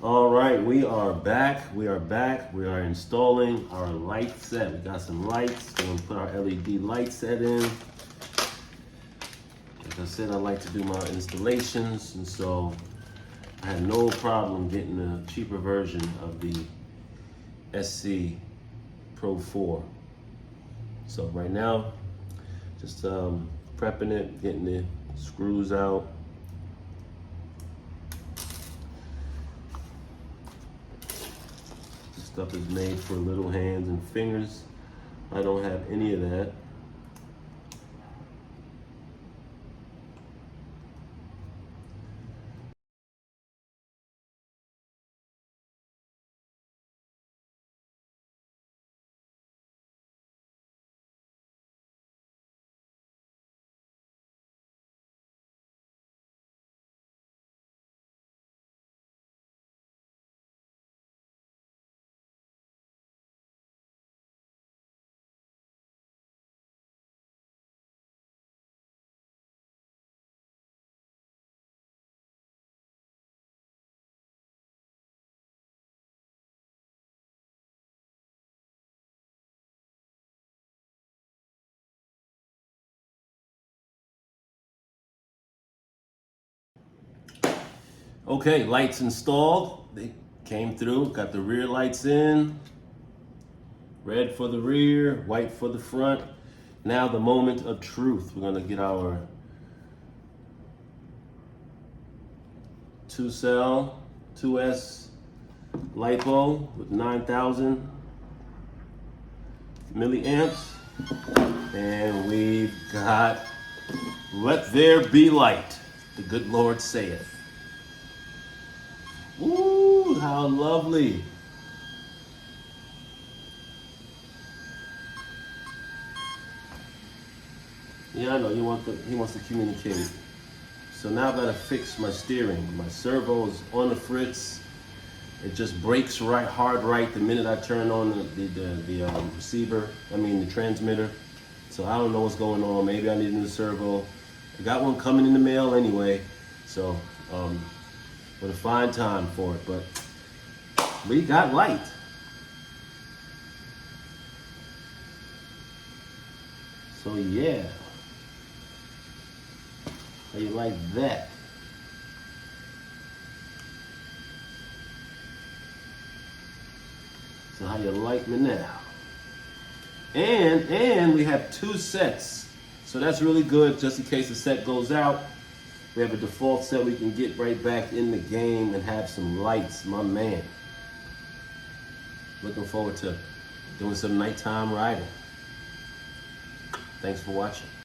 All right, we are back. We are back. We are installing our light set. We got some lights. We're gonna put our LED light set in. Like I said, I like to do my installations, and so I had no problem getting a cheaper version of the SC Pro 4. So right now, just prepping it, getting the screws out. This stuff is made for little hands and fingers. I don't have any of that. Okay, lights installed. They came through, got the rear lights in. Red for the rear, white for the front. Now the moment of truth. We're gonna get our 2-cell, 2S LiPo with 9,000 milliamps. And we've got Let There Be Light, the good Lord saith. Ooh, how lovely. Yeah, I know, he wants to communicate. So now I've got to fix my steering. My servo is on the fritz. It just brakes hard right the minute I turn on the receiver, the transmitter. So I don't know what's going on. Maybe I need a new servo. I got one coming in the mail anyway. So, what a fine time for it, but we got light. So yeah. How you like that? So how you like me now? And we have 2 sets. So that's really good just in case the set goes out. We have a default set we can get right back in the game and have some lights, my man. Looking forward to doing some nighttime riding. Thanks for watching.